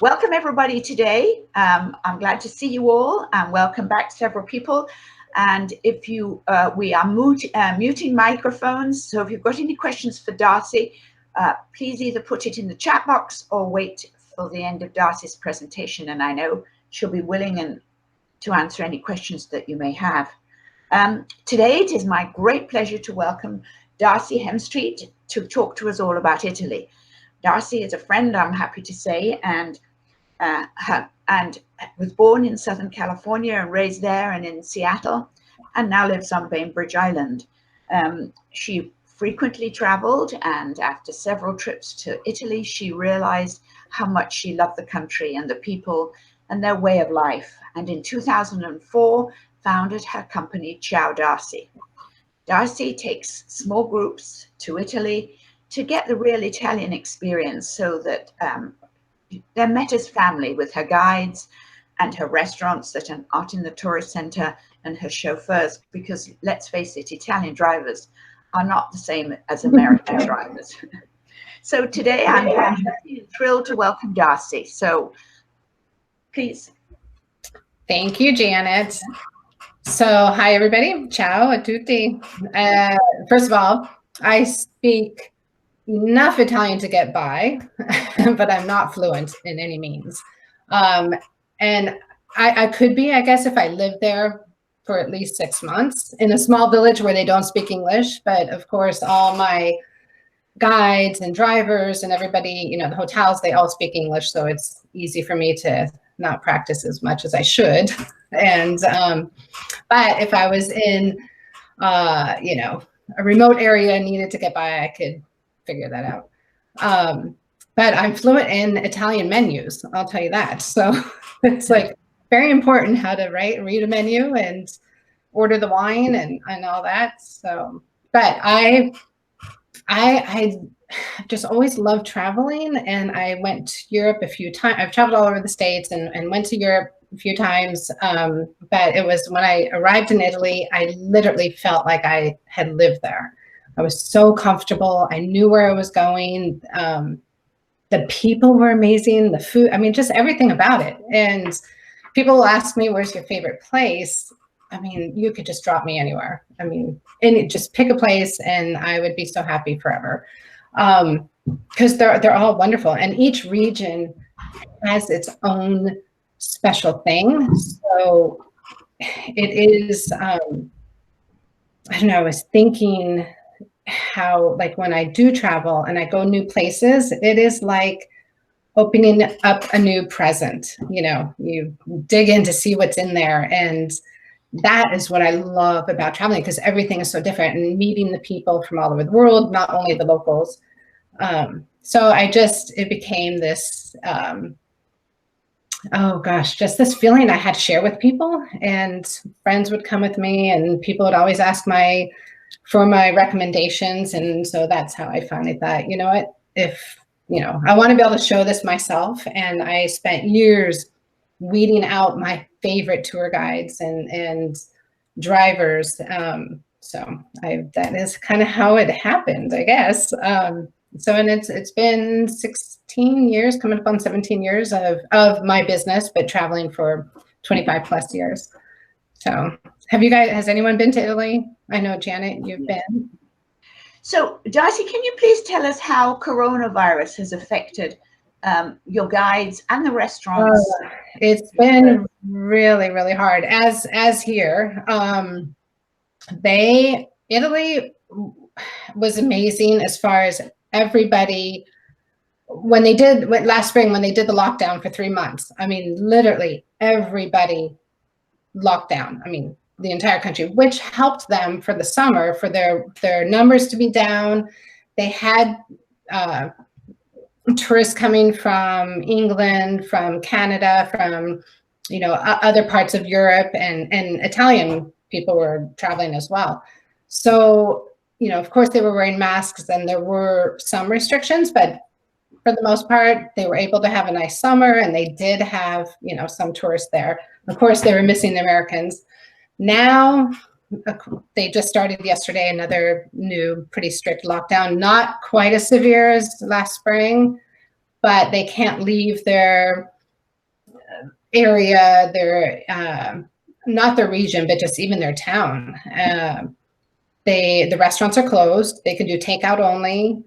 welcome everybody today. I'm glad to see you all, and welcome back several people. And if you, we are muting microphones, so if you've got any questions for Darcy, please either put it in the chat box or wait for the end of Darcy's presentation, and I know she'll be willing to answer any questions that you may have. Today it is my great pleasure to welcome Darcy Hemstreet to talk to us all about Italy. Darcy is a friend, I'm happy to say, and was born in Southern California and raised there and in Seattle, and now lives on Bainbridge Island. She frequently traveled, and after several trips to Italy, she realized how much she loved the country and the people and their way of life. And in 2004, founded her company, Ciao Darcy. Darcy takes small groups to Italy to get the real Italian experience, so that they're met as family with her guides and her restaurants that are not in the tourist center, and her chauffeurs, because let's face it, Italian drivers are not the same as American drivers. So today I'm thrilled to welcome Darcy. So please. Thank you, Janet. So hi everybody, ciao a tutti. First of all, I speak enough Italian to get by, but I'm not fluent in any means. And I could be, I guess, if I lived there for at least 6 months in a small village where they don't speak English. But of course, all my guides and drivers and everybody, you know, the hotels, they all speak English. So it's easy for me to not practice as much as I should. And, but if I was in, you know, a remote area and needed to get by, I could figure that out. But I'm fluent in Italian menus, I'll tell you that. So it's like very important how to read a menu and order the wine and all that. So, but I just always loved traveling, and I went to Europe a few times. I've traveled all over the States and went to Europe a few times. But it was when I arrived in Italy, I literally felt like I had lived there. I was so comfortable. I knew where I was going. The people were amazing. The food, I mean, just everything about it. And people will ask me, where's your favorite place? I mean, you could just drop me anywhere. I mean, and just pick a place and I would be so happy forever. Because they're all wonderful. And each region has its own special thing. So it is, I don't know, I was thinking how, like, when I do travel and I go new places, it is like opening up a new present. You know, you dig in to see what's in there, and that is what I love about traveling, because everything is so different, and meeting the people from all over the world, not only the locals. So it became this, oh gosh, just this feeling I had to share with people, and friends would come with me, and people would always ask for my recommendations. And so that's how I finally thought, you know what, if, you know, I want to be able to show this myself. And I spent years weeding out my favorite tour guides and drivers. So that is kind of how it happened, I guess. So, and it's been 16 years, coming up on 17 years of my business, but traveling for 25 plus years. So has anyone been to Italy? I know, Janet, you've been. So Darcy, can you please tell us how coronavirus has affected your guides and the restaurants? It's been really, really hard. As here, Italy was amazing as far as everybody. Last spring, when they did the lockdown for 3 months, I mean, literally everybody locked down. I mean, the entire country, which helped them for the summer, for their numbers to be down. They had tourists coming from England, from Canada, from, you know, other parts of Europe, and Italian people were traveling as well. So, you know, of course they were wearing masks and there were some restrictions, but for the most part, they were able to have a nice summer, and they did have, you know, some tourists there. Of course, they were missing the Americans. Now, they just started yesterday another new pretty strict lockdown, not quite as severe as last spring, but they can't leave their area, their not their region, but just even their town. The restaurants are closed. They can do takeout only.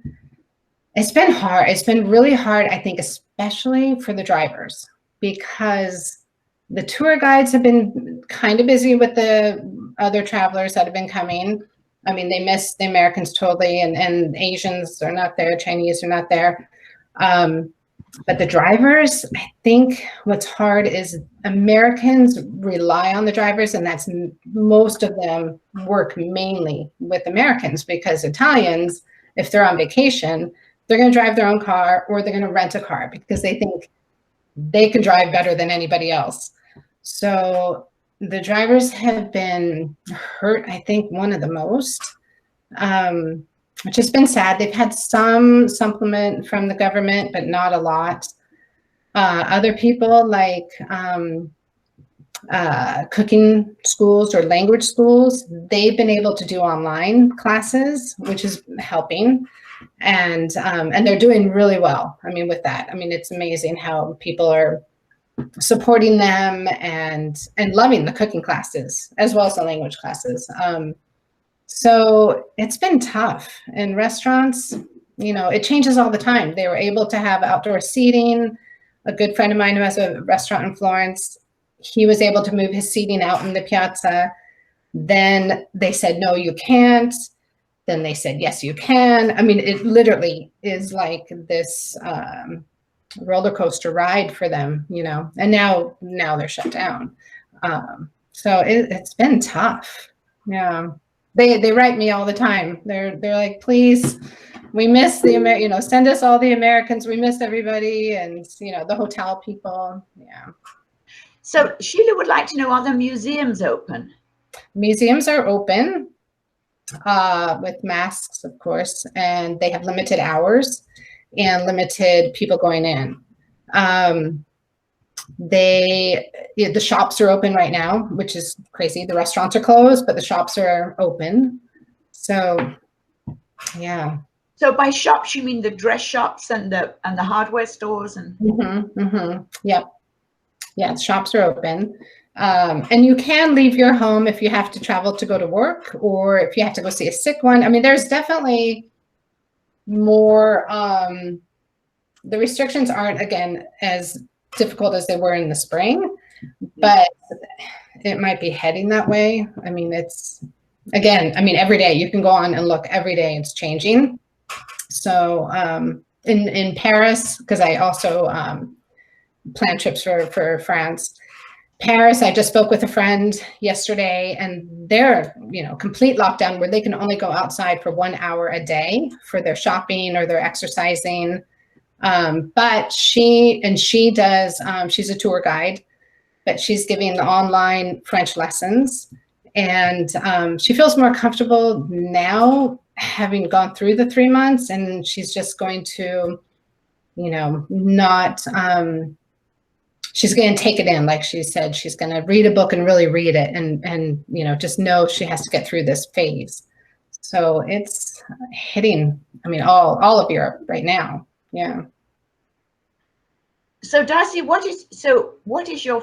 It's been hard. It's been really hard, I think, especially for the drivers, because the tour guides have been kind of busy with the other travelers that have been coming. I mean, they miss the Americans totally, and Asians are not there, Chinese are not there. But the drivers, I think what's hard is Americans rely on the drivers, and that's most of them work mainly with Americans, because Italians, if they're on vacation, they're going to drive their own car or they're going to rent a car because they think they can drive better than anybody else. So the drivers have been hurt, I think, one of the most, which has been sad. They've had some supplement from the government, but not a lot. Other people like cooking schools or language schools, they've been able to do online classes, which is helping. And they're doing really well. I mean, with that, I mean, it's amazing how people are supporting them and loving the cooking classes as well as the language classes. So it's been tough. In restaurants, you know, it changes all the time. They were able to have outdoor seating. A good friend of mine who has a restaurant in Florence, he was able to move his seating out in the piazza. Then they said, no, you can't. Then they said, yes, you can. I mean, it literally is like this roller coaster ride for them, you know, and now they're shut down. So it's been tough. Yeah. They write me all the time. They're like, please, we miss the you know, send us all the Americans. We miss everybody, and you know, the hotel people. Yeah. So Sheila would like to know, are the museums open? Museums are open with masks, of course, and they have limited hours and limited people going in. The shops are open right now, which is crazy. The restaurants are closed, but the shops are open. So, yeah. So by shops, you mean the dress shops and the hardware stores and? Yep. Yeah, shops are open. And you can leave your home if you have to travel to go to work, or if you have to go see a sick one. I mean, there's definitely more, the restrictions aren't, again, as difficult as they were in the spring, but it might be heading that way. I mean, it's, again, I mean, every day you can go on and look, every day it's changing. So in Paris, because I also plan trips for France, Paris, I just spoke with a friend yesterday, and they're, you know, complete lockdown where they can only go outside for 1 hour a day for their shopping or their exercising. But she does, she's a tour guide, but she's giving online French lessons, and she feels more comfortable now having gone through the 3 months, and she's just going to, you know, not, she's going to take it in. Like she said, she's going to read a book and really read it, and, you know, just know she has to get through this phase. So it's hitting, I mean, all of Europe right now. Yeah. So Darcy, what is your,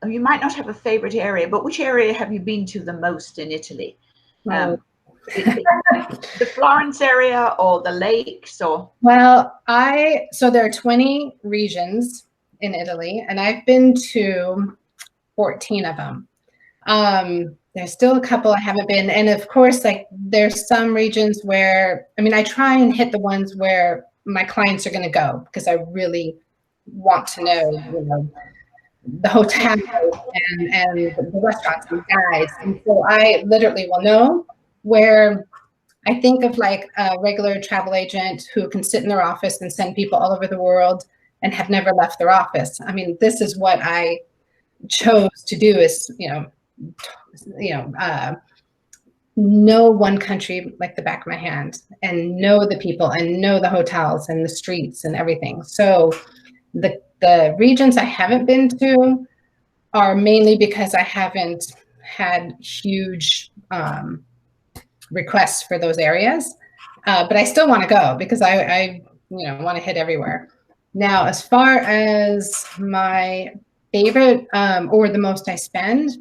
you might not have a favorite area, but which area have you been to the most in Italy? The Florence area or the lakes or? Well, so there are 20 regions in Italy, and I've been to 14 of them. There's still a couple I haven't been. And of course, like there's some regions where, I mean, I try and hit the ones where my clients are going to go, because I really want to know, you know, the hotels and the restaurants and guides. And so I literally will know where. I think of like a regular travel agent who can sit in their office and send people all over the world and have never left their office. I mean, this is what I chose to do, is, know one country like the back of my hand, and know the people and know the hotels and the streets and everything. So the regions I haven't been to are mainly because I haven't had huge requests for those areas, but I still want to go, because I want to hit everywhere. Now, as far as my favorite or the most I spend,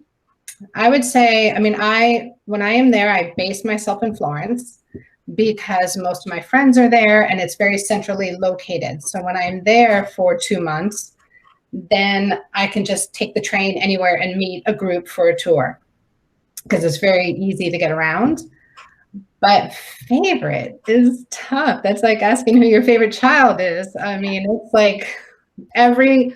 I would say, I mean, when I am there, I base myself in Florence because most of my friends are there and it's very centrally located. So when I'm there for 2 months, then I can just take the train anywhere and meet a group for a tour because it's very easy to get around. But favorite is tough. That's like asking who your favorite child is. I mean, it's like every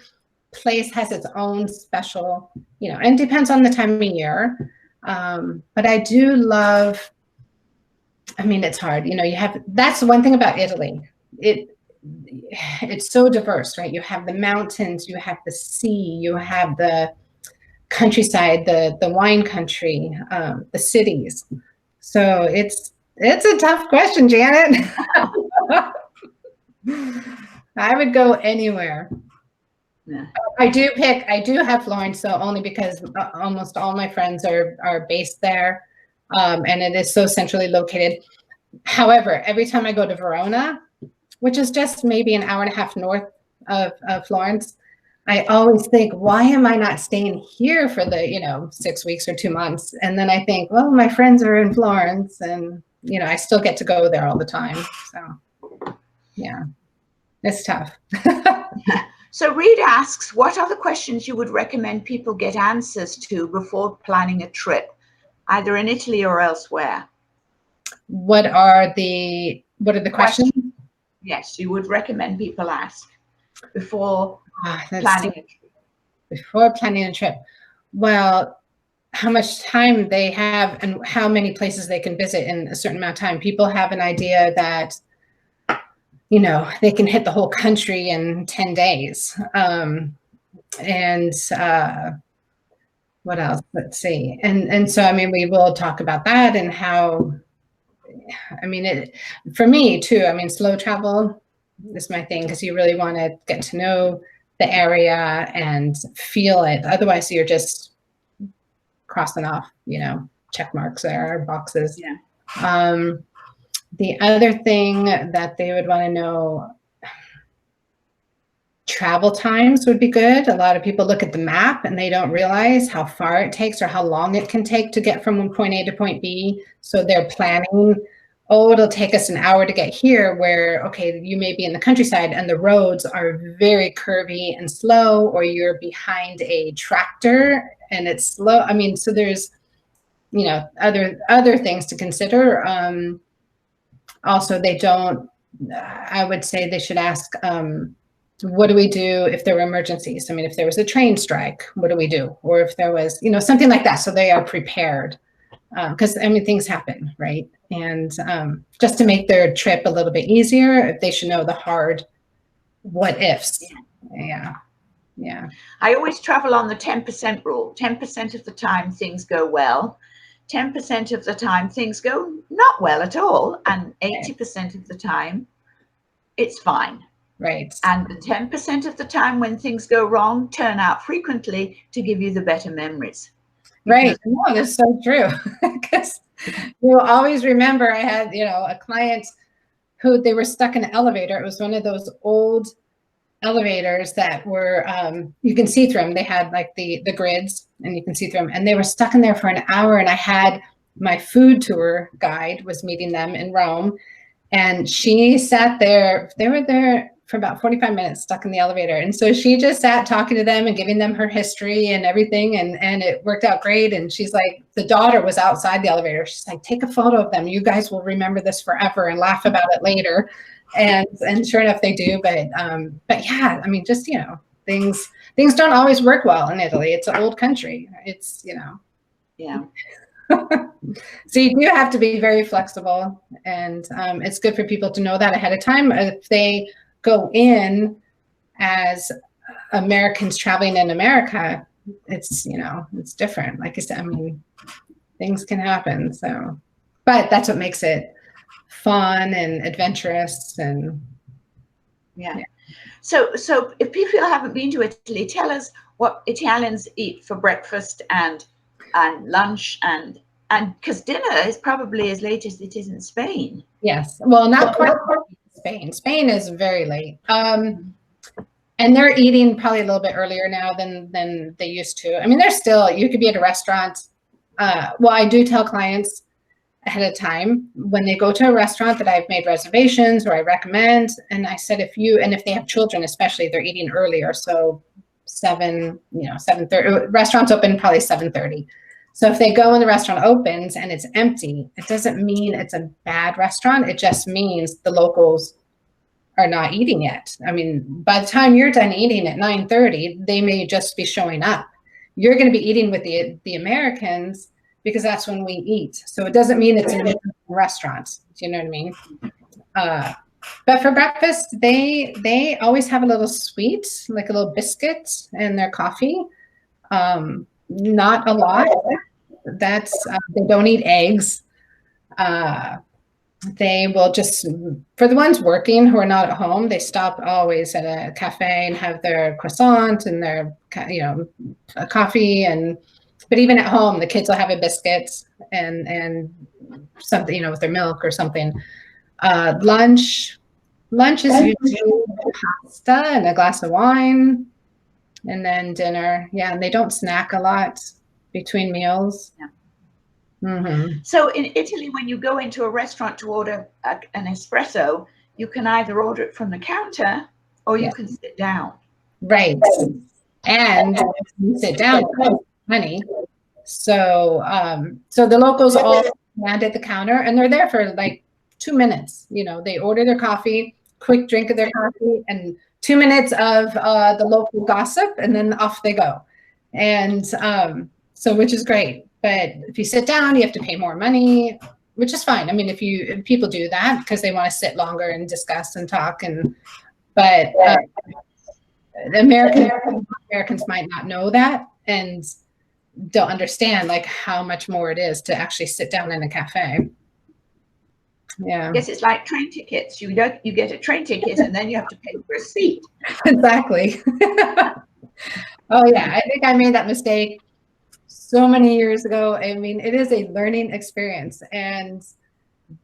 place has its own special, and it depends on the time of year. But I do love, I mean, it's hard, that's the one thing about Italy. It's so diverse, right? You have the mountains, you have the sea, you have the countryside, the wine country, the cities. So it's a tough question, Janet. I would go anywhere. Yeah. I do have Florence, so only because almost all my friends are based there, and it is so centrally located. However, every time I go to Verona, which is just maybe an hour and a half north of Florence, I always think, why am I not staying here for the 6 weeks or 2 months? And then I think, well, my friends are in Florence, and I still get to go there all the time. So yeah, it's tough. So Reed asks, what are the questions you would recommend people get answers to before planning a trip, either in Italy or elsewhere? What are the questions? Yes, you would recommend people ask before planning a trip. Before planning a trip. Well, how much time they have and how many places they can visit in a certain amount of time. People have an idea that they can hit the whole country in 10 days. And what else? Let's see. And so, I mean, we will talk about that and how, I mean, for me too, I mean, slow travel is my thing because you really want to get to know the area and feel it. Otherwise, you're just crossing off, check marks there, boxes. Yeah. The other thing that they would want to know, travel times would be good. A lot of people look at the map and they don't realize how far it takes or how long it can take to get from one point A to point B. So they're planning, oh, it'll take us an hour to get here, where, okay, you may be in the countryside and the roads are very curvy and slow, or you're behind a tractor and it's slow. I mean, so there's, other things to consider. Also, I would say they should ask, what do we do if there were emergencies? I mean, if there was a train strike, what do we do? Or if there was, something like that. So they are prepared. Because, I mean, things happen, right? And just to make their trip a little bit easier, they should know the hard what ifs. Yeah. I always travel on the 10% rule. 10% of the time things go well. 10% of the time things go not well at all. And 80% of the time it's fine. Right. And the 10% of the time when things go wrong turn out frequently to give you the better memories. Right. No, that's so true. Because you'll always remember, I had, a client who they were stuck in an elevator. It was one of those old elevators that were, you can see through them. They had like the grids and you can see through them. And they were stuck in there for an hour. And I had my food tour guide was meeting them in Rome. And she sat there. They were there for about 45 minutes stuck in the elevator. And so she just sat talking to them and giving them her history and everything. And it worked out great. And she's like, the daughter was outside the elevator. She's like, take a photo of them. You guys will remember this forever and laugh about it later. And sure enough, they do. But yeah, I mean, just, things don't always work well in Italy. It's an old country. It's, Yeah. So you do have to be very flexible, and it's good for people to know that ahead of time. If they go in as Americans traveling in America, it's, it's different. Like I said, I mean, things can happen. So, but that's what makes it fun and adventurous. And yeah. So if people haven't been to Italy, tell us what Italians eat for breakfast and lunch, and because dinner is probably as late as it is in Spain. Yes. Well, not quite Spain. Spain is very late. And they're eating probably a little bit earlier now than they used to. I mean, they're still, you could be at a restaurant. Well, I do tell clients ahead of time when they go to a restaurant that I've made reservations or I recommend. And I said, if they have children, especially, they're eating earlier. So 7:30, restaurants open probably 7:30. So if they go and the restaurant opens and it's empty, it doesn't mean it's a bad restaurant. It just means the locals are not eating yet. I mean, by the time you're done eating at 9:30, they may just be showing up. You're going to be eating with the Americans because that's when we eat. So it doesn't mean it's in restaurants. Do you know what I mean? But for breakfast, they always have a little sweet, like a little biscuit and their coffee. Not a lot. That's they don't eat eggs. They will just, for the ones working who are not at home, they stop always at a cafe and have their croissant and their, a coffee. But even at home, the kids will have a biscuit and something, with their milk or something. Lunch is usually pasta and a glass of wine, and then dinner. Yeah, and they don't snack a lot between meals. Yeah. Mm-hmm. So in Italy, when you go into a restaurant to order an espresso, you can either order it from the counter or you can sit down. Right. And you sit down, money. So the locals all stand at the counter and they're there for like 2 minutes. They order their coffee, quick drink of their coffee, and 2 minutes of the local gossip, and then off they go. And so, which is great. But if you sit down, you have to pay more money, which is fine. I mean, if people do that because they want to sit longer and discuss and talk, but the Americans might not know that and don't understand like how much more it is to actually sit down in a cafe. Yeah. Yes, it's like train tickets. You get a train ticket and then you have to pay for a seat. Exactly. Oh yeah, I think I made that mistake so many years ago. I mean, it is a learning experience, and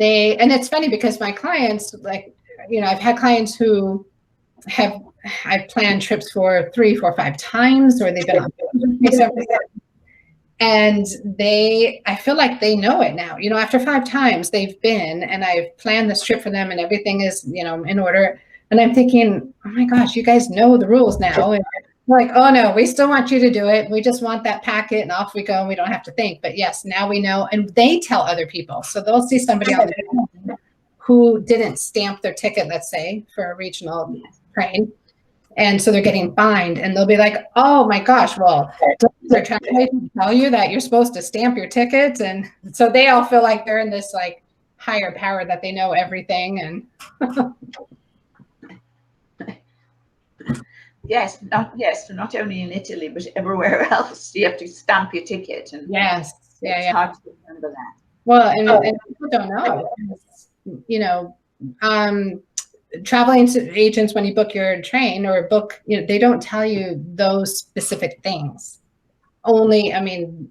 it's funny because my clients, like, I've had clients who I've planned trips for 3, 4, 5 times, or they've been on and I feel like they know it now. After 5 times they've been, and I've planned this trip for them, and everything is, in order. And I'm thinking, oh my gosh, you guys know the rules now. And like, oh no, we still want you to do it. We just want that packet and off we go and we don't have to think. But yes, now we know. And they tell other people. So they'll see somebody on the train who didn't stamp their ticket, let's say, for a regional train. And so they're getting fined, and they'll be like, oh my gosh, well, they're trying to tell you that you're supposed to stamp your tickets. And so they all feel like they're in this like higher power that they know everything. And Yes, not only in Italy, but everywhere else. You have to stamp your ticket. And yes, it's hard to remember that. Well, and people don't know, traveling agents, when you book your train or book, they don't tell you those specific things. Only, I mean,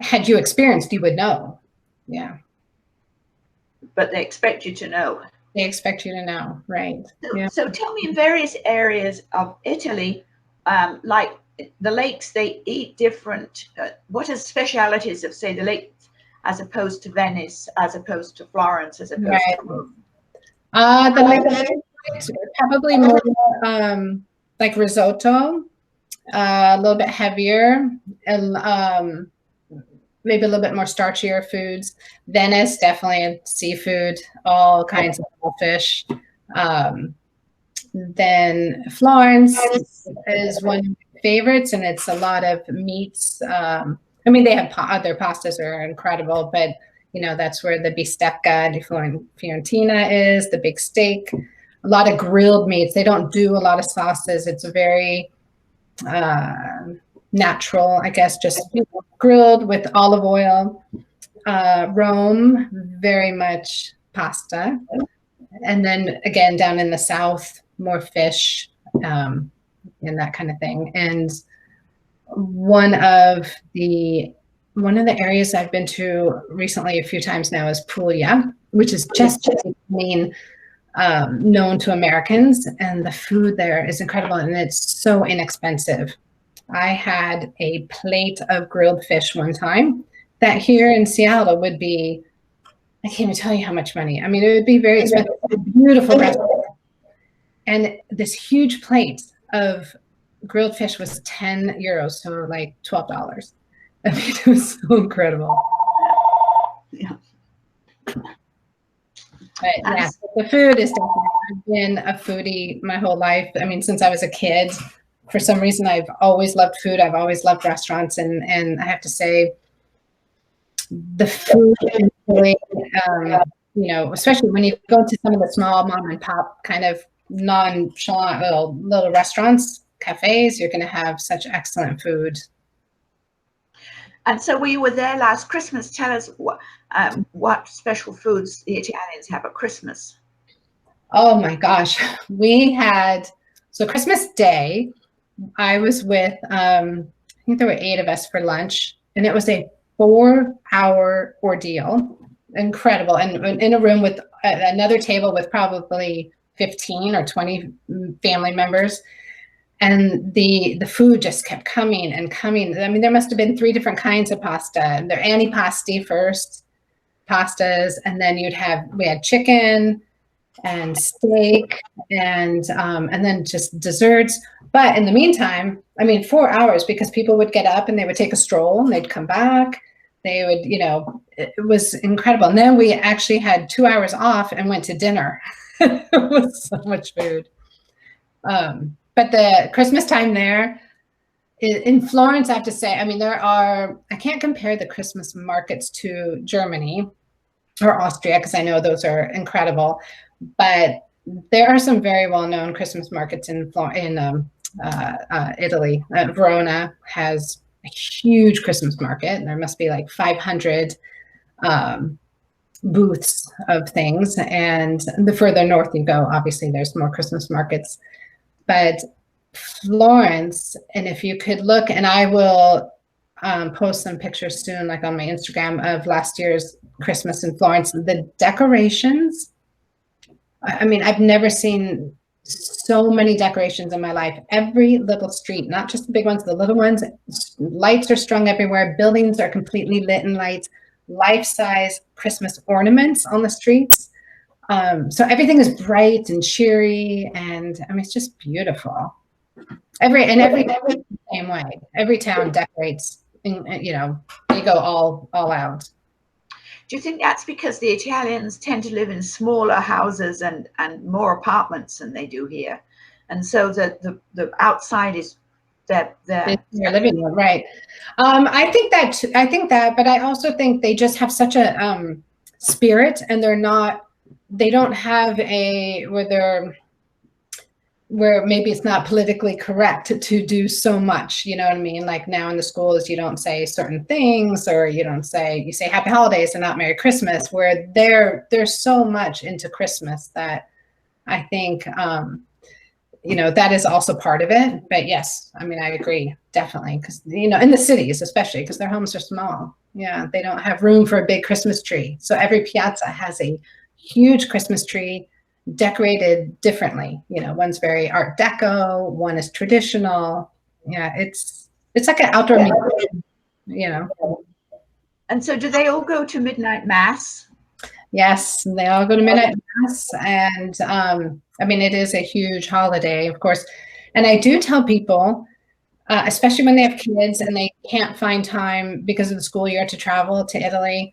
had you experienced, you would know. Yeah. But they expect you to know. They expect you to know, right? So tell me, in various areas of Italy, like the lakes, they eat different. What are specialities of, say, the lakes as opposed to Venice, as opposed to Florence, as opposed to Rome? The lakes probably more like risotto, a little bit heavier, and maybe a little bit more starchier foods. Venice, definitely seafood, all kinds of fish. Then Florence is one of my favorites, and it's a lot of meats. I mean, they have other pastas are incredible, but that's where the bistecca di Fiorentina is, the big steak. A lot of grilled meats. They don't do a lot of sauces. It's very natural, I guess, just grilled with olive oil. Rome, very much pasta. And then again, down in the south, more fish and that kind of thing. And one of the areas I've been to recently a few times now is Puglia, which is just known to Americans, and the food there is incredible, and it's so inexpensive. I had a plate of grilled fish one time that here in Seattle would be, I can't even tell you how much money. I mean, it would be very expensive, beautiful restaurant. And this huge plate of grilled fish was 10 euros, so like $12. I mean, it was so incredible. Yeah. But yeah, the food is definitely, I've been a foodie my whole life. I mean, since I was a kid, for some reason, I've always loved food. I've always loved restaurants. And I have to say, the food is really, you know, especially when you go to some of the small mom and pop kind of nonchalant little restaurants, cafes, you're going to have such excellent food. And so we were there last Christmas. Tell us what special foods the Italians have at Christmas. Oh my gosh. We had, so Christmas Day, I was with, I think there were 8 of us for lunch, and it was a 4-hour ordeal. Incredible. And in a room with another table with probably 15 or 20 family members. And the food just kept coming and coming. I mean, there must have been 3 different kinds of pasta. They're antipasti first, pastas, and then we had chicken and steak and then just desserts. But in the meantime, I mean, 4 hours, because people would get up and they would take a stroll and they'd come back. They would, you know, it was incredible. And then we actually had 2 hours off and went to dinner. It was so much food. But the Christmas time there in Florence, I have to say, I mean, I can't compare the Christmas markets to Germany or Austria, because I know those are incredible, but there are some very well-known Christmas markets in Italy. Verona has a huge Christmas market, and there must be like 500 booths of things. And the further north you go, obviously there's more Christmas markets. But Florence, and if you could look, and I will post some pictures soon, like on my Instagram, of last year's Christmas in Florence, the decorations, I mean, I've never seen so many decorations in my life. Every little street, not just the big ones, the little ones, lights are strung everywhere. Buildings are completely lit in lights, life-size Christmas ornaments on the streets. So everything is bright and cheery, and I mean, it's just beautiful. Every the same way. Every town decorates, you know, they go all out. Do you think that's because the Italians tend to live in smaller houses and more apartments than they do here, and so the outside is their living room, right? I think that, but I also think they just have such a spirit, and they don't have where maybe it's not politically correct to do so much, you know what I mean? Like now in the schools, you don't say certain things, or you say Happy Holidays and not Merry Christmas, where they're so much into Christmas that I think, you know, that is also part of it. But yes, I mean, I agree, definitely. Because, you know, in the cities, especially because their homes are small. Yeah, they don't have room for a big Christmas tree. So every piazza has a huge Christmas tree, decorated differently. You know, one's very Art Deco, one is traditional. Yeah, it's like an outdoor museum, you know. And so do they all go to midnight mass? Yes, they all go to midnight mass. And I mean, it is a huge holiday, of course. And I do tell people, especially when they have kids and they can't find time because of the school year to travel to Italy,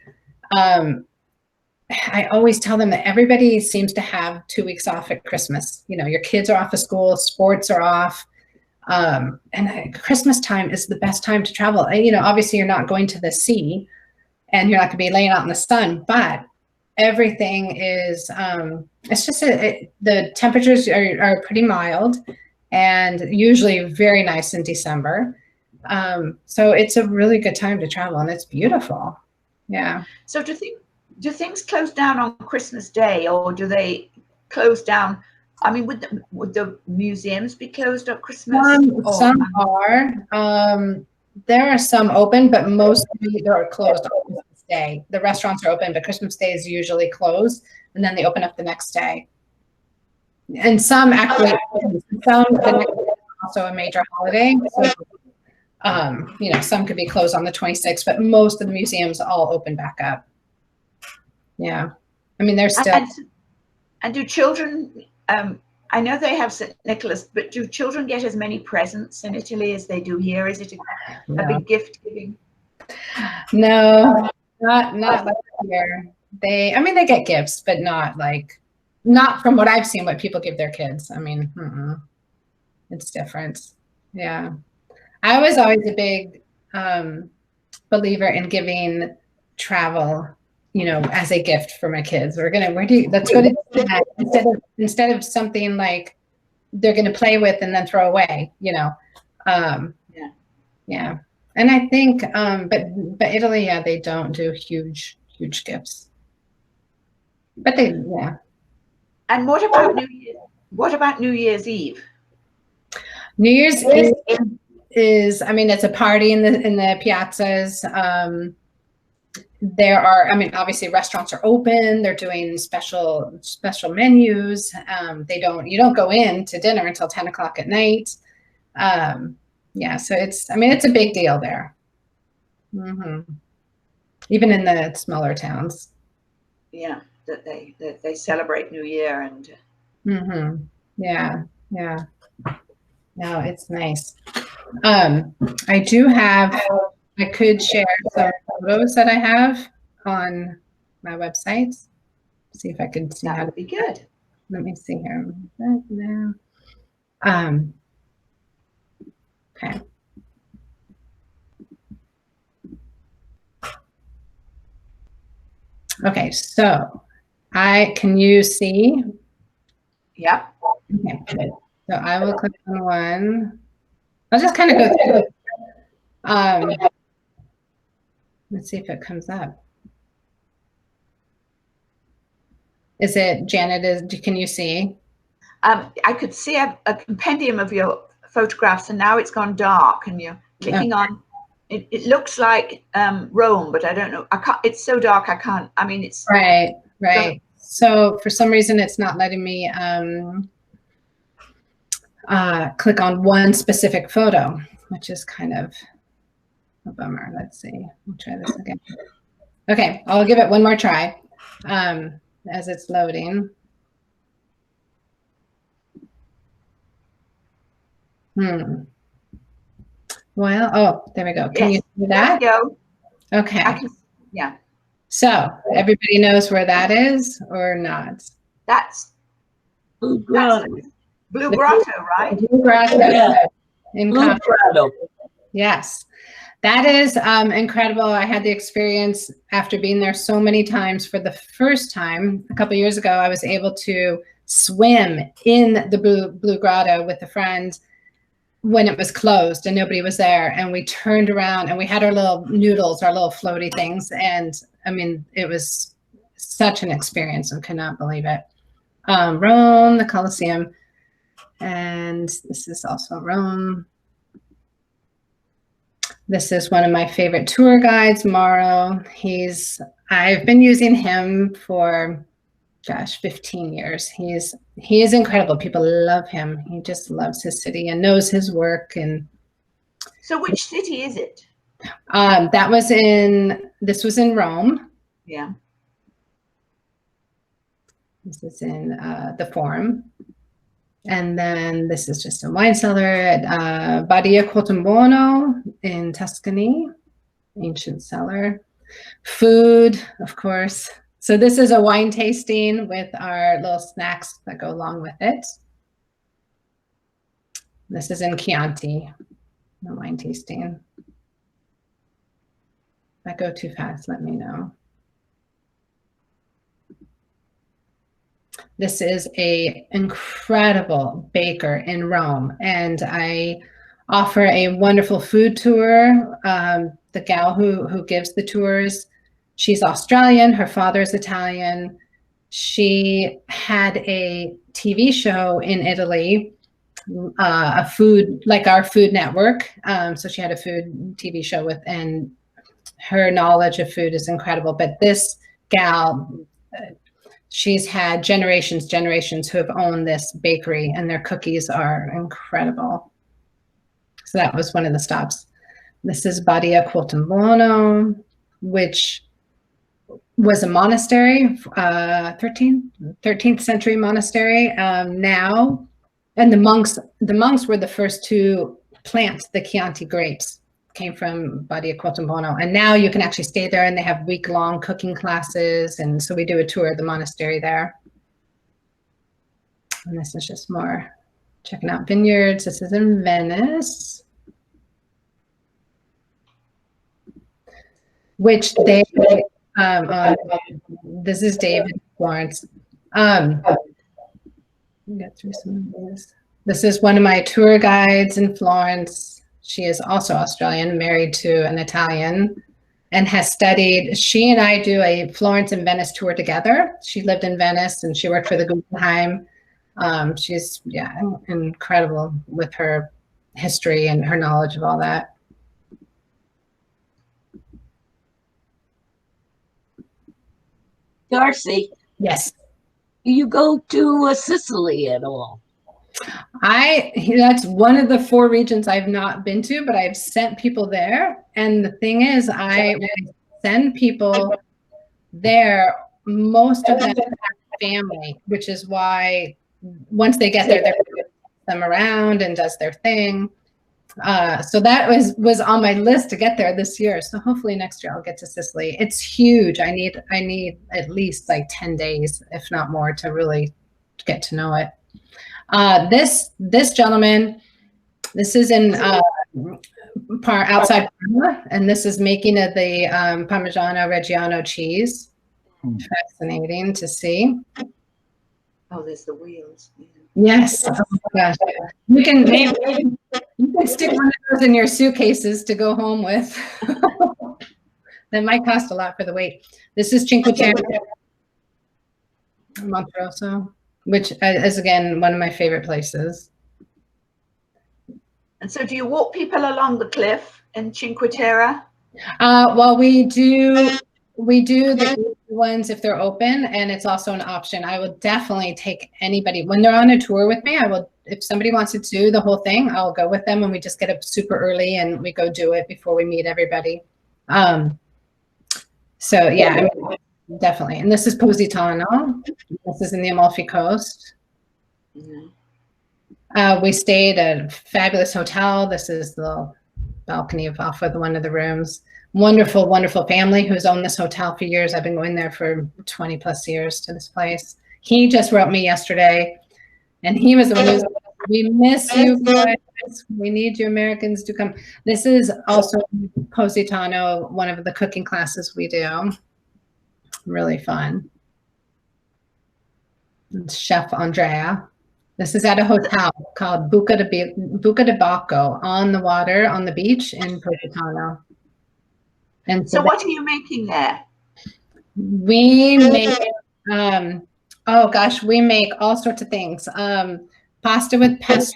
I always tell them that everybody seems to have 2 weeks off at Christmas. You know, your kids are off of school, sports are off. And Christmas time is the best time to travel. You know, obviously you're not going to the sea and you're not gonna be laying out in the sun, but everything is, it's just, the temperatures are pretty mild and usually very nice in December. So it's a really good time to travel, and it's beautiful. Yeah. So do things close down on Christmas Day, or do they close down? I mean, would the museums be closed at Christmas? Some are. There are some open, but mostly they're closed on Christmas Day. The restaurants are open, but Christmas Day is usually closed, and then they open up the next day. And some actually, some the next day is also a major holiday. So, you know, some could be closed on the 26th, but most of the museums all open back up. Yeah. I mean, there's still. And do children, I know they have St. Nicholas, but do children get as many presents in Italy as they do here? Is it a big gift giving? No, not like here. I mean, they get gifts, but not from what I've seen, what people give their kids. I mean, it's different. Yeah. I was always a big believer in giving travel, you know, as a gift for my kids. Let's go to that instead of something like they're going to play with and then throw away, you know. Yeah. And I think, but Italy, yeah, they don't do huge gifts. But they, yeah. And what about New Year's? What about New Year's Eve? New Year's Eve is, I mean, it's a party in the piazzas. There are, I mean, obviously restaurants are open. They're doing special menus. You don't go in to dinner until 10 o'clock at night. Yeah, so it's a big deal there. Even in the smaller towns. Yeah, that they celebrate New Year and. Yeah. No, it's nice. I do have. I could share some photos that I have on my website. See if I can see that how would be good. Let me see here. Okay. Okay, so can you see? Yeah. Okay, good. So I will click on one. I'll just kind of go through it. Let's see if it comes up. Is it Janet? Can you see? I could see a compendium of your photographs, and now it's gone dark, and you're clicking on. It looks like Rome, but I don't know. I can't. It's so dark. I can't. I mean, it's right. So for some reason, it's not letting me click on one specific photo, which is kind of a bummer. Let's see. We'll try this again. Okay, I'll give it one more try as it's loading. Well, oh, there we go. Can you see that? There we go. Okay. Yeah. So everybody knows where that is or not? That's Blue Grotto, right? Blue Grotto. Yeah. In Blue Grotto. Yes. That is incredible. I had the experience after being there so many times. For the first time a couple of years ago, I was able to swim in the Blue Grotto with a friend when it was closed and nobody was there. And we turned around and we had our little noodles, our little floaty things. And I mean, it was such an experience. I could not believe it. Rome, the Colosseum. And this is also Rome. This is one of my favorite tour guides, Mauro. I've been using him for, gosh, 15 years. He is incredible. People love him. He just loves his city and knows his work. And so which city is it? This was in Rome. Yeah. This is in the Forum. And then this is just a wine cellar at Badia Coltombono in Tuscany, ancient cellar. Food, of course. So this is a wine tasting with our little snacks that go along with it. This is in Chianti, the wine tasting. If I go too fast, let me know. This is an incredible baker in Rome, and I offer a wonderful food tour. The gal who gives the tours, she's Australian, her father's Italian. She had a TV show in Italy, a food, like our Food Network. So she had a food TV show and her knowledge of food is incredible. But this gal, she's had generations who have owned this bakery, and their cookies are incredible. So that was one of the stops. This is Badia Quotembono, which was a monastery, 13th century monastery now. And the monks were the first to plant the Chianti grapes, came from Badia Quotembono. And now you can actually stay there, and they have week-long cooking classes. And so we do a tour of the monastery there. And this is just more checking out vineyards. This is in Venice, which they, this is David Florence. Get through some of this. This is one of my tour guides in Florence. She is also Australian, married to an Italian, and has studied. She and I do a Florence and Venice tour together. She lived in Venice and she worked for the Guggenheim. She's incredible with her history and her knowledge of all that. Darcy. Yes. Do you go to Sicily at all? That's one of the 4 regions I've not been to, but I've sent people there. And the thing is, I send people there, most of them have family, which is why once they get there, they're them around and does their thing. So that was on my list to get there this year. So hopefully next year I'll get to Sicily. It's huge. I need at least like 10 days, if not more, to really get to know it. This gentleman, this is in outside Parma, and this is making of the Parmigiano Reggiano cheese. Fascinating to see. Oh, there's the wheels. Yes. Oh my gosh. You can stick one of those in your suitcases to go home with. That might cost a lot for the weight. This is Cinque Terre, Monterosso, which is again one of my favorite places. And so, do you walk people along the cliff in Cinque Terre? Well, we do the ones if they're open, and it's also an option. I will definitely take anybody when they're on a tour with me. I will, if somebody wants to do the whole thing, I'll go with them, and we just get up super early and we go do it before we meet everybody. So yeah, I mean, definitely. And this is Positano. This is in the Amalfi Coast. Mm-hmm. We stayed at a fabulous hotel. This is the balcony off of one of the rooms. Wonderful, wonderful family who's owned this hotel for years. I've been going there for 20 plus years to this place. He just wrote me yesterday, and he was the one who was like, we miss you guys. We need you Americans to come. This is also Positano, one of the cooking classes we do. Really fun. It's Chef Andrea. This is at a hotel called Buca de Bacco on the water, on the beach in Positano. And so what are you making there? We make, oh gosh, we make all sorts of things. Pasta with pesto,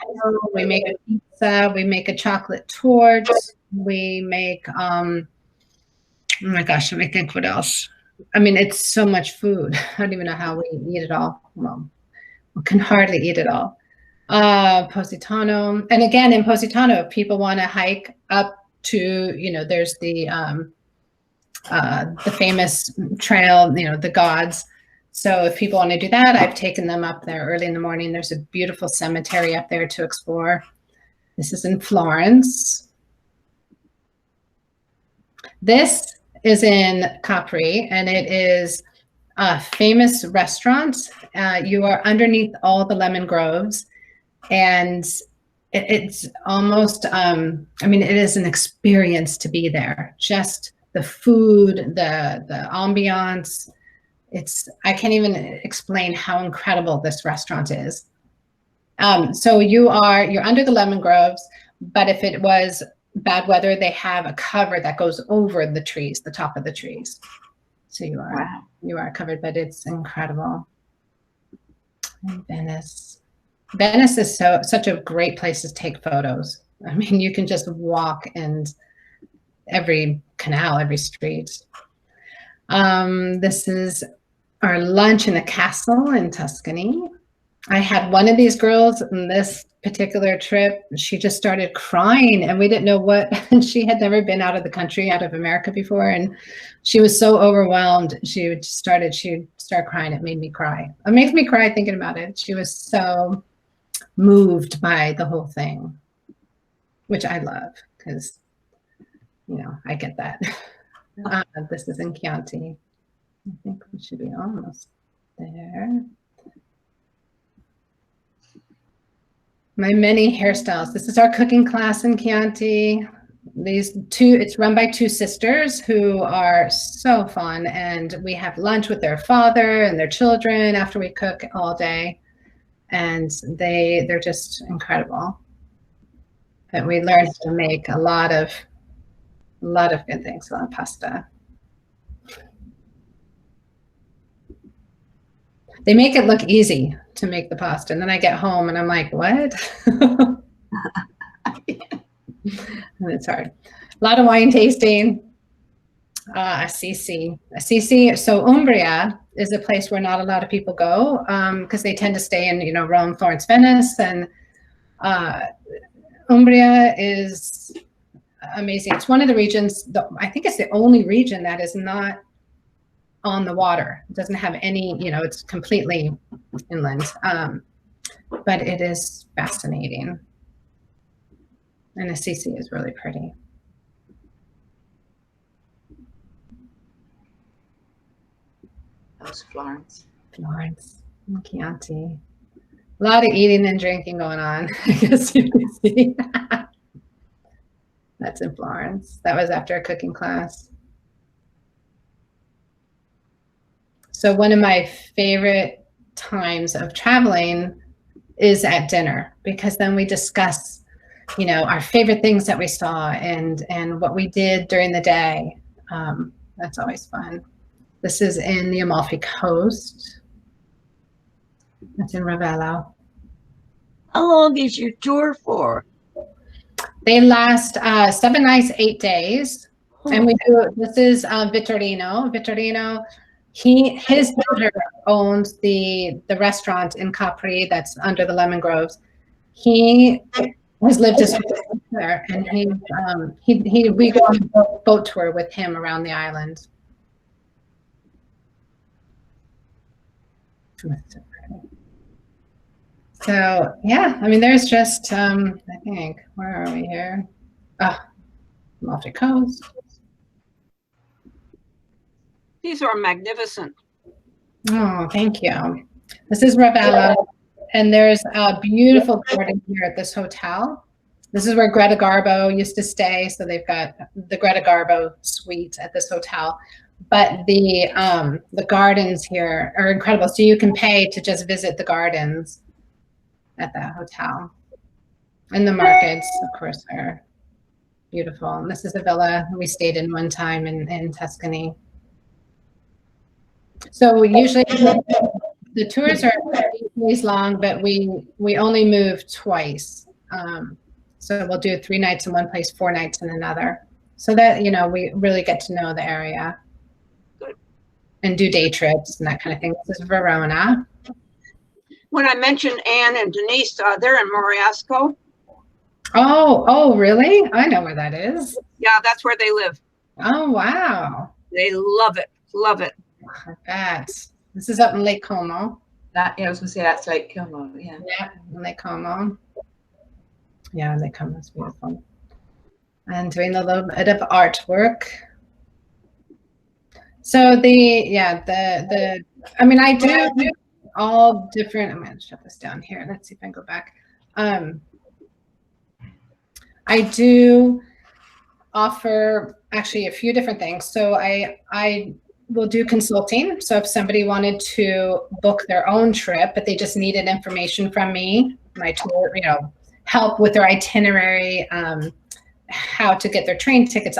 we make a pizza, we make a chocolate torte, we make, oh my gosh, let me think what else. I mean, it's so much food. I don't even know how we eat it all. Well, we can hardly eat it all. Positano, and again, in Positano, if people want to hike up to, you know, there's the famous trail, you know, the gods. So if people want to do that, I've taken them up there early in the morning. There's a beautiful cemetery up there to explore. This is in Florence. This is in Capri, and it is a famous restaurant. You are underneath all the lemon groves, and it's almost, I mean, it is an experience to be there. Just the food, the ambiance. I can't even explain how incredible this restaurant is. So you're under the lemon groves, but if it was bad weather, they have a cover that goes over the trees, the top of the trees. So you are covered, but it's incredible. And Venice is such a great place to take photos. I mean, you can just walk in every canal, every street. This is our lunch in a castle in Tuscany. I had one of these girls in this particular trip. She just started crying and we didn't know what, and she had never been out of the country, out of America before. And she was so overwhelmed. She'd start crying. It made me cry. It makes me cry thinking about it. She was so moved by the whole thing, which I love because, you know, I get that. This is in Chianti. I think we should be almost there. My many hairstyles. This is our cooking class in Chianti. It's run by two sisters who are so fun, and we have lunch with their father and their children after we cook all day, and they're just incredible. And we learned to make a lot of good things, a lot of pasta. They make it look easy to make the pasta, and then I get home and I'm like, what? And it's hard. A lot of wine tasting. Assisi. So Umbria is a place where not a lot of people go because they tend to stay in, you know, Rome, Florence, Venice, and Umbria is amazing. It's one of the regions, I think it's the only region that is not on the water. It doesn't have any, you know, it's completely inland, but it is fascinating. And Assisi is really pretty. That's Florence. Florence, Chianti. A lot of eating and drinking going on, I guess you can see. That's in Florence. That was after a cooking class. So one of my favorite times of traveling is at dinner, because then we discuss, you know, our favorite things that we saw and what we did during the day. That's always fun. This is in the Amalfi Coast. That's in Ravello. How long is your tour for? They last 7 nights, 8 days. And we do, this is Vittorino. Vittorino, his daughter owns the restaurant in Capri that's under the lemon groves. He has lived his whole life there, and we go on a boat tour with him around the island. So yeah, I mean, there's just I think, where are we here? Amalfi Coast. These are magnificent. Oh, thank you. This is Ravello, and there's a beautiful garden here at this hotel. This is where Greta Garbo used to stay, so they've got the Greta Garbo suite at this hotel. But the gardens here are incredible. So you can pay to just visit the gardens at that hotel. And the markets, of course, are beautiful. And this is a villa we stayed in one time in Tuscany. So usually the tours are 8 days long, but we only move twice. So we'll do 3 nights in one place, 4 nights in another. So that, you know, we really get to know the area. Good. And do day trips and that kind of thing. This is Verona. When I mentioned Anne and Denise, they're in Moriasco. Oh, really? I know where that is. Yeah, that's where they live. Oh, wow. They love it. Love it. I bet. This is up in Lake Como. I was gonna say that's Lake Como, yeah. Yeah, Lake Como. Yeah, Lake Como is beautiful. And doing a little bit of artwork. So I mean, I do all different. I'm gonna shut this down here. Let's see if I can go back. I do offer actually a few different things. So I will do consulting. So if somebody wanted to book their own trip, but they just needed information from me, my tour, you know, help with their itinerary, how to get their train tickets,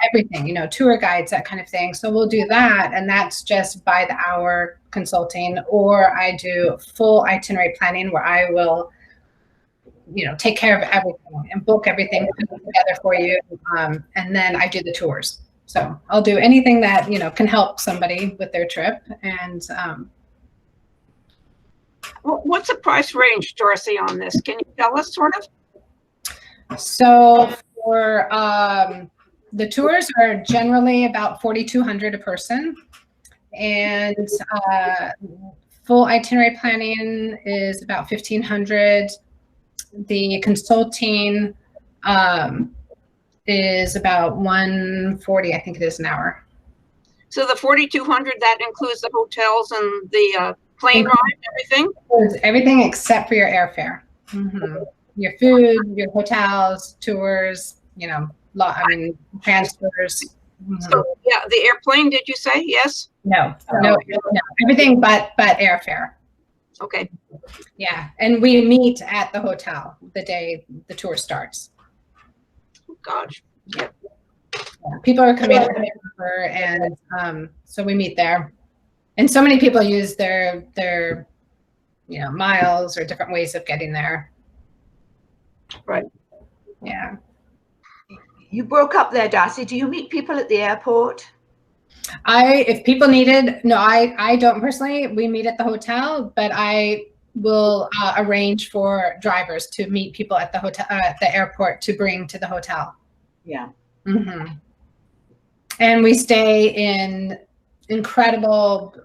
everything, you know, tour guides, that kind of thing. So we'll do that. And that's just by the hour consulting, or I do full itinerary planning where I will, you know, take care of everything and book everything together for you. And then I do the tours. So I'll do anything that, can help somebody with their trip. And What's the price range, Darcy, on this? Can you tell us sort of? so for the tours are generally about $4,200 a person, and full itinerary planning is about $1,500. The consulting is about $140, I think it is, an hour. So the $4,200, that includes the hotels and the plane ride, everything? Everything except for your airfare. Mm-hmm. Your food, your hotels, tours, transfers. Mm-hmm. So yeah, the airplane, did you say? Yes? No, everything but airfare. Okay. Yeah, and we meet at the hotel the day the tour starts. Oh, gosh. Yeah. People are coming over, and so we meet there. And so many people use their miles or different ways of getting there. Right. Yeah. You broke up there, Darcy. Do you meet people at the airport? If people needed, no, I don't personally. We meet at the hotel, but I will arrange for drivers to meet people at the hotel, at the airport, to bring to the hotel. Yeah. Mm-hmm. And we stay in incredible,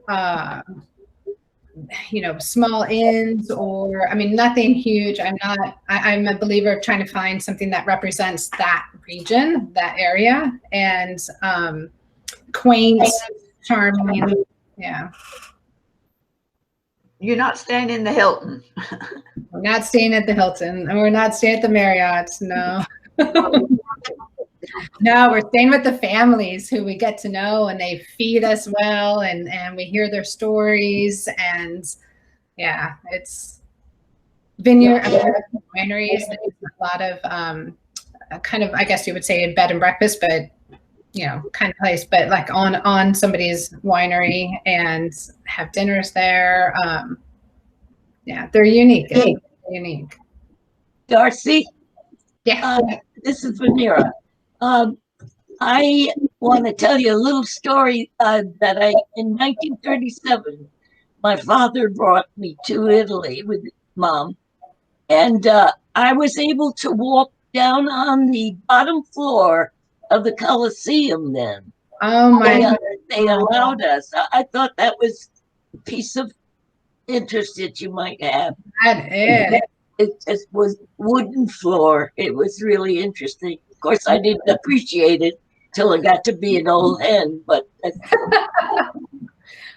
small inns, or, nothing huge. I'm a believer of trying to find something that represents that region, that area, and quaint, charming. Yeah. You're not staying in the Hilton. We're not staying at the Hilton, and we're not staying at the Marriott. No. No, we're staying with the families who we get to know, and they feed us well, and we hear their stories. And yeah, it's vineyard wineries. A lot of kind of, I guess you would say, bed and breakfast, but kind of place, but like on somebody's winery, and have dinners there. Yeah, they're unique. It's unique. Darcy? Yeah. This is Vanera. I want to tell you a little story that in 1937, my father brought me to Italy with Mom, and I was able to walk down on the bottom floor of the Colosseum then. Oh my God. They allowed us. I thought that was a piece of interest that you might have. That is. It just was wooden floor. It was really interesting. Of course, I didn't appreciate it till I got to be an old hen, but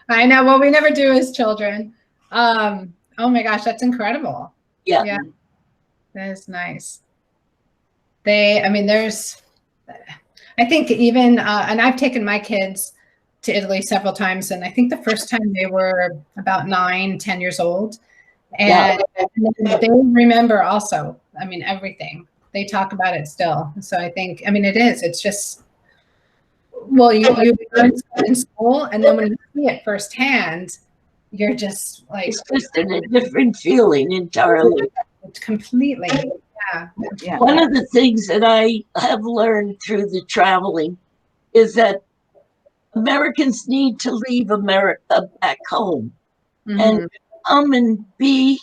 I know. Well, we never do as children. Oh my gosh, that's incredible. Yeah. That is nice. There's, I think even, and I've taken my kids to Italy several times, and I think the first time they were about 9-10 years old. And they remember also, everything. They talk about it still. So I think, it's just, well, you learn in school, and then when you see it firsthand, you're just like, it's just a different feeling entirely. Completely. Yeah. One of the things that I have learned through the traveling is that Americans need to leave America back home. Mm-hmm. And come and be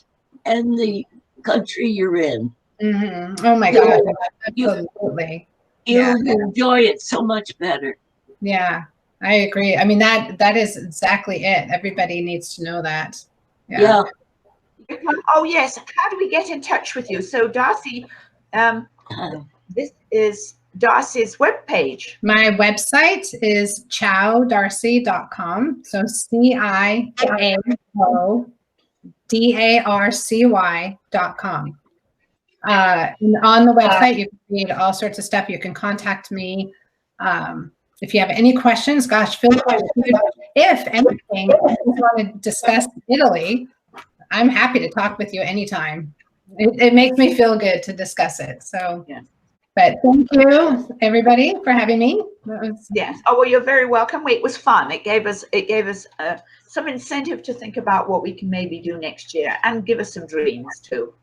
in the country you're in. Mm-hmm. Oh my God. Absolutely. You'll enjoy it so much better. Yeah, I agree. That is exactly it. Everybody needs to know that. Yeah. Oh yes. How do we get in touch with you? So Darcy, this is Darcy's webpage. My website is ciaodarcy.com. So CIAODARCY.com. And on the website, you can read all sorts of stuff. You can contact me. If you have any questions, gosh, feel free. If anything, if you want to discuss Italy, I'm happy to talk with you anytime. It makes me feel good to discuss it. So, yeah. But thank you, everybody, for having me. Yes. Oh, well, you're very welcome. It was fun. It gave us some incentive to think about what we can maybe do next year, and give us some dreams too.